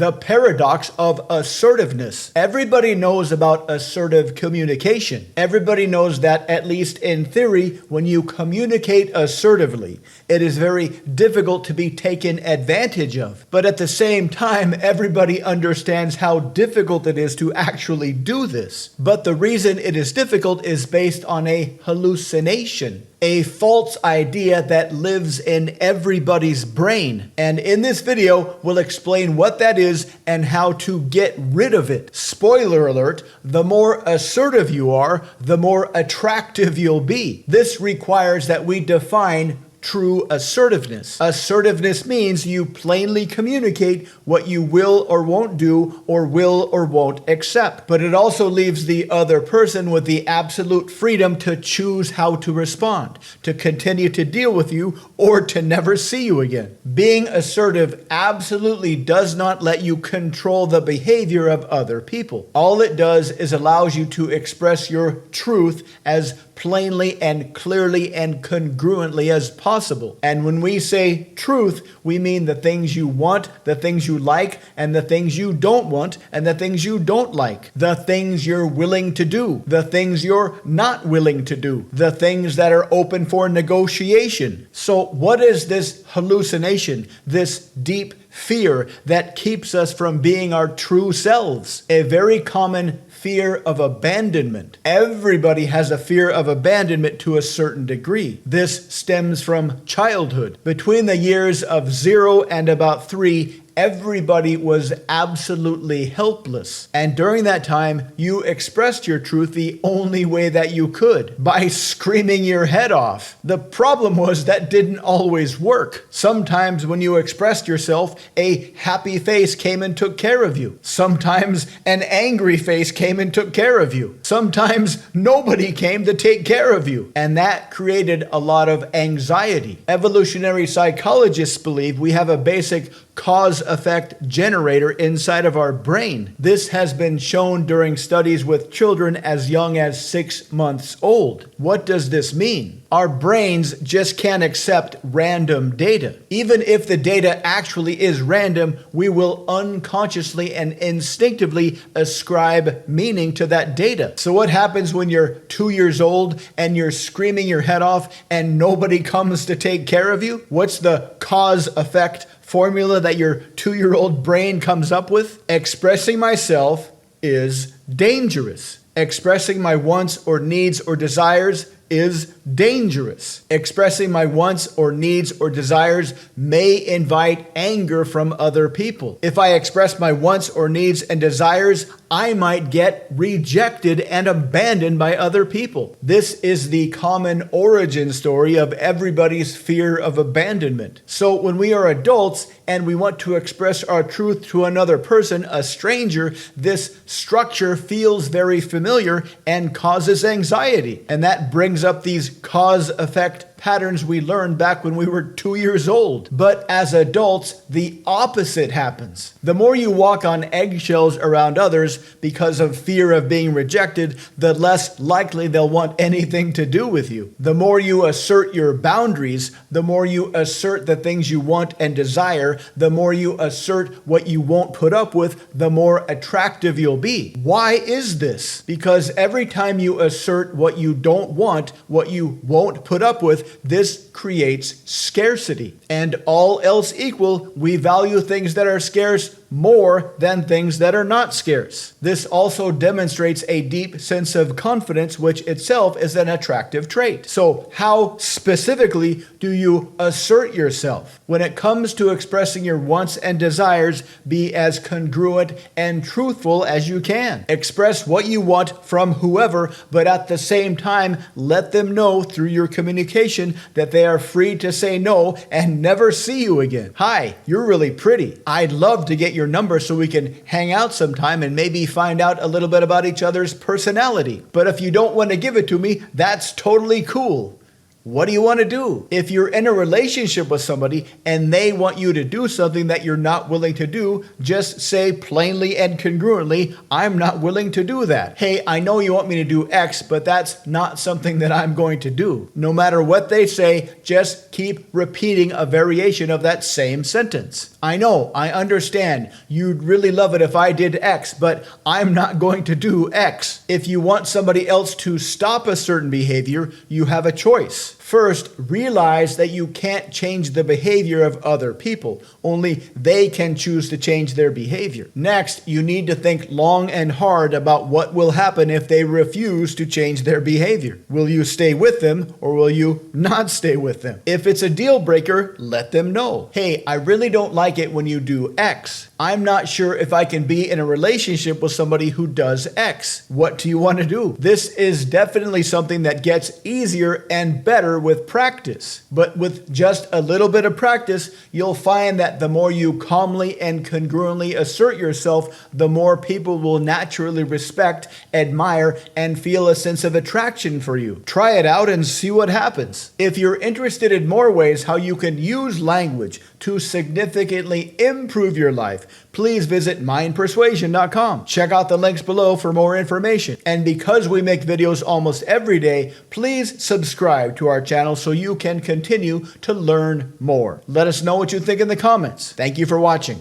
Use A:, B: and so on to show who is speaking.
A: The paradox of assertiveness. Everybody knows about assertive communication. Everybody knows that, at least in theory, when you communicate assertively, it is very difficult to be taken advantage of. But at the same time, everybody understands how difficult it is to actually do this. But the reason it is difficult is based on a hallucination, a false idea that lives in everybody's brain. And in this video, we'll explain what that is and how to get rid of it. Spoiler alert, the more assertive you are, the more attractive you'll be. This requires that we define true assertiveness. Assertiveness means you plainly communicate what you will or won't do or will or won't accept. But it also leaves the other person with the absolute freedom to choose how to respond, to continue to deal with you, or to never see you again. Being assertive absolutely does not let you control the behavior of other people. All it does is allows you to express your truth as plainly and clearly and congruently as possible. And when we say truth, we mean the things you want, the things you like, and the things you don't want, and the things you don't like. The things you're willing to do, the things you're not willing to do, the things that are open for negotiation. So what is this hallucination, this deep fear that keeps us from being our true selves? A very common fear of abandonment. Everybody has a fear of abandonment to a certain degree. This stems from childhood. Between the years of 0 and about 3, everybody was absolutely helpless. And during that time, you expressed your truth the only way that you could, by screaming your head off. The problem was that didn't always work. Sometimes when you expressed yourself, a happy face came and took care of you. Sometimes an angry face came and took care of you. Sometimes nobody came to take care of you. And that created a lot of anxiety. Evolutionary psychologists believe we have a basic cause-effect generator inside of our brain. This has been shown during studies with children as young as 6 months old. What does this mean? Our brains just can't accept random data. Even if the data actually is random, we will unconsciously and instinctively ascribe meaning to that data. So what happens when you're 2 years old and you're screaming your head off and nobody comes to take care of you? What's the cause-effect formula that your 2-year-old brain comes up with? Expressing myself is dangerous. Expressing my wants or needs or desires is dangerous. Expressing my wants or needs or desires may invite anger from other people. If I express my wants or needs and desires, I might get rejected and abandoned by other people. This is the common origin story of everybody's fear of abandonment. So when we are adults and we want to express our truth to another person, a stranger, this structure feels very familiar and causes anxiety. And that brings up these cause-effect patterns we learned back when we were 2 years old. But as adults, the opposite happens. The more you walk on eggshells around others because of fear of being rejected, the less likely they'll want anything to do with you. The more you assert your boundaries, the more you assert the things you want and desire, the more you assert what you won't put up with, the more attractive you'll be. Why is this? Because every time you assert what you don't want, what you won't put up with, this creates scarcity. And all else equal, we value things that are scarce more than things that are not scarce. This also demonstrates a deep sense of confidence, which itself is an attractive trait. So how specifically do you assert yourself? When it comes to expressing your wants and desires, be as congruent and truthful as you can. Express what you want from whoever, but at the same time, let them know through your communication that they are free to say no and never see you again. Hi, you're really pretty. I'd love to get your number so we can hang out sometime and maybe find out a little bit about each other's personality. But if you don't want to give it to me, that's totally cool. What do you want to do? If you're in a relationship with somebody and they want you to do something that you're not willing to do, just say plainly and congruently, I'm not willing to do that. Hey, I know you want me to do X, but that's not something that I'm going to do. No matter what they say, just keep repeating a variation of that same sentence. I know, I understand. You'd really love it if I did X, but I'm not going to do X. If you want somebody else to stop a certain behavior, you have a choice. First, realize that you can't change the behavior of other people. Only they can choose to change their behavior. Next, you need to think long and hard about what will happen if they refuse to change their behavior. Will you stay with them or will you not stay with them? If it's a deal breaker, let them know. Hey, I really don't like it when you do X. I'm not sure if I can be in a relationship with somebody who does X. What do you want to do? This is definitely something that gets easier and better with practice. But with just a little bit of practice, you'll find that the more you calmly and congruently assert yourself, the more people will naturally respect, admire, and feel a sense of attraction for you. Try it out and see what happens. If you're interested in more ways how you can use language to significantly improve your life, please visit mindpersuasion.com. Check out the links below for more information. And because we make videos almost every day, please subscribe to our channel so you can continue to learn more. Let us know what you think in the comments. Thank you for watching.